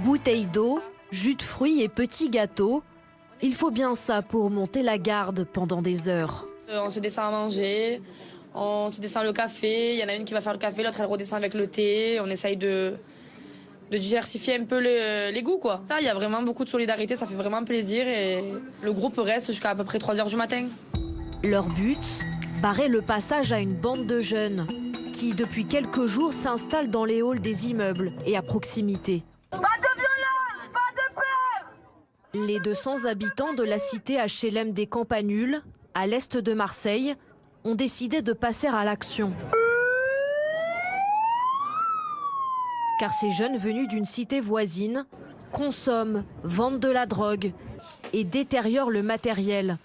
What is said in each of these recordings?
Bouteilles d'eau, jus de fruits et petits gâteaux. Il faut bien ça pour monter la garde pendant des heures. On se descend à manger, on se descend le café. Il y en a une qui va faire le café, l'autre elle redescend avec le thé. On essaye de diversifier un peu les goûts, quoi. Ça, il y a vraiment beaucoup de solidarité, ça fait vraiment plaisir et le groupe reste jusqu'à peu près 3 h du matin. Leur but, barrer le passage à une bande de jeunes qui, depuis quelques jours, s'installent dans les halls des immeubles et à proximité. Pas de violence, pas de peur! Les 200 habitants de la cité HLM des Campanules, à l'est de Marseille, ont décidé de passer à l'action. Car ces jeunes venus d'une cité voisine consomment, vendent de la drogue et détériorent le matériel,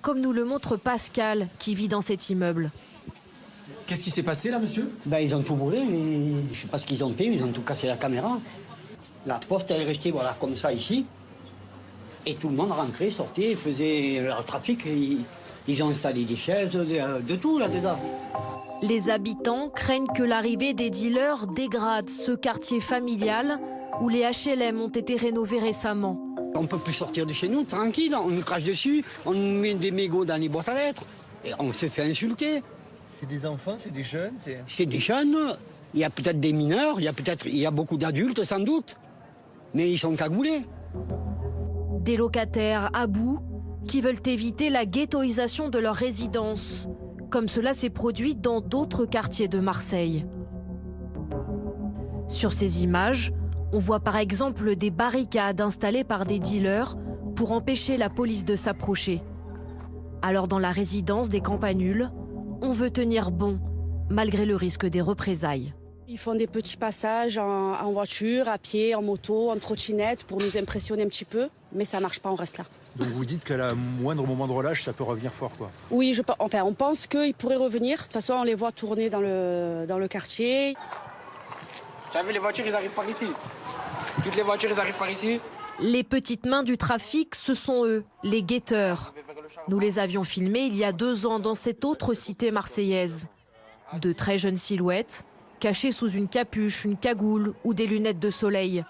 comme nous le montre Pascal qui vit dans cet immeuble. Qu'est-ce qui s'est passé là, monsieur? Ils ont tout brûlé, je ne sais pas ce qu'ils ont fait, mais ils ont tout cassé la caméra. La porte elle est restée voilà, comme ça ici. Et tout le monde rentrait, sortait, faisait leur trafic. Ils ont installé des chaises, de tout là-dedans. Les habitants craignent que l'arrivée des dealers dégrade ce quartier familial où les HLM ont été rénovés récemment. On ne peut plus sortir de chez nous, tranquille, on nous crache dessus, on nous met des mégots dans les boîtes à lettres, et on se fait insulter. C'est des enfants, c'est des jeunes? C'est des jeunes, il y a peut-être des mineurs, il y a beaucoup d'adultes sans doute, mais ils sont cagoulés. Des locataires à bout qui veulent éviter la ghettoisation de leur résidence, comme cela s'est produit dans d'autres quartiers de Marseille. Sur ces images, on voit par exemple des barricades installées par des dealers pour empêcher la police de s'approcher. Alors dans la résidence des Campanules, on veut tenir bon, malgré le risque des représailles. Ils font des petits passages en voiture, à pied, en moto, en trottinette pour nous impressionner un petit peu, mais ça marche pas, on reste là. Donc vous dites qu'à la moindre moment de relâche, ça peut revenir fort, quoi. Oui, on pense qu'ils pourraient revenir. De toute façon, on les voit tourner dans le quartier. Tu as vu, les voitures, ils arrivent par ici. Toutes les voitures, ils arrivent par ici. Les petites mains du trafic, ce sont eux, les guetteurs. Nous les avions filmés il y a 2 ans dans cette autre cité marseillaise. De très jeunes silhouettes, cachées sous une capuche, une cagoule ou des lunettes de soleil.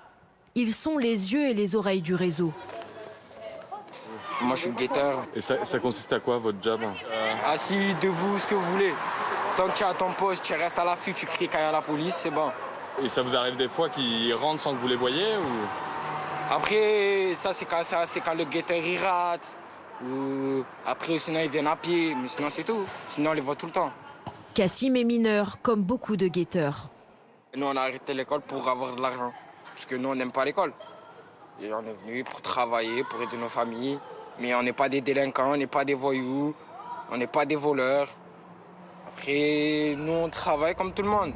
Ils sont les yeux et les oreilles du réseau. Moi, je suis guetteur. Et ça consiste à quoi, votre job? Assis, debout, ce que vous voulez. Tant que tu es à ton poste, tu restes à l'affût, tu cries quand il y a la police, c'est bon. Et ça vous arrive des fois qu'ils rentrent sans que vous les voyez ou... Après, ça, c'est quand le guetteur, il rate. Ou après, sinon, ils viennent à pied. Mais sinon, c'est tout. Sinon, on les voit tout le temps. Kassim est mineur, comme beaucoup de guetteurs. Nous, on a arrêté l'école pour avoir de l'argent. Parce que nous, on n'aime pas l'école. Et on est venu pour travailler, pour aider nos familles. Mais on n'est pas des délinquants, on n'est pas des voyous, on n'est pas des voleurs. Après, nous, on travaille comme tout le monde.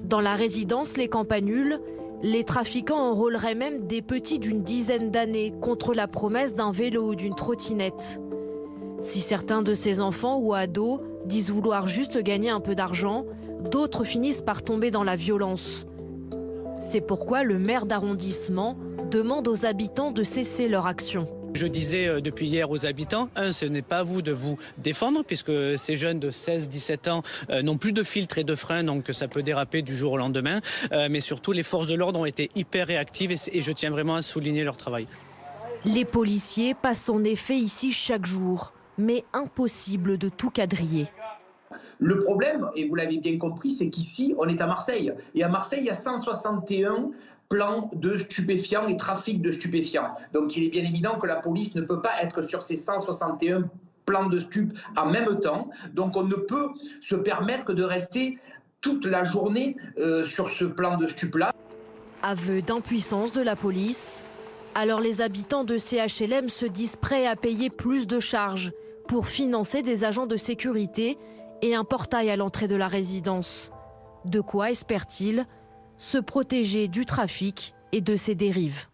Dans la résidence Les Campanules, les trafiquants enrôleraient même des petits d'une dizaine d'années contre la promesse d'un vélo ou d'une trottinette. Si certains de ces enfants ou ados disent vouloir juste gagner un peu d'argent, d'autres finissent par tomber dans la violence. C'est pourquoi le maire d'arrondissement demande aux habitants de cesser leur action. Je disais depuis hier aux habitants, ce n'est pas à vous de vous défendre puisque ces jeunes de 16-17 ans n'ont plus de filtre et de frein, donc ça peut déraper du jour au lendemain. Mais surtout, les forces de l'ordre ont été hyper réactives et je tiens vraiment à souligner leur travail. Les policiers passent en effet ici chaque jour, mais impossible de tout quadriller. Le problème, et vous l'avez bien compris, c'est qu'ici, on est à Marseille. Et à Marseille, il y a 161 plans de stupéfiants et trafic de stupéfiants. Donc il est bien évident que la police ne peut pas être sur ces 161 plans de stupes en même temps. Donc on ne peut se permettre de rester toute la journée sur ce plan de stupes-là. Aveu d'impuissance de la police. Alors les habitants de CHLM se disent prêts à payer plus de charges pour financer des agents de sécurité et un portail à l'entrée de la résidence. De quoi espèrent-ils se protéger du trafic et de ses dérives.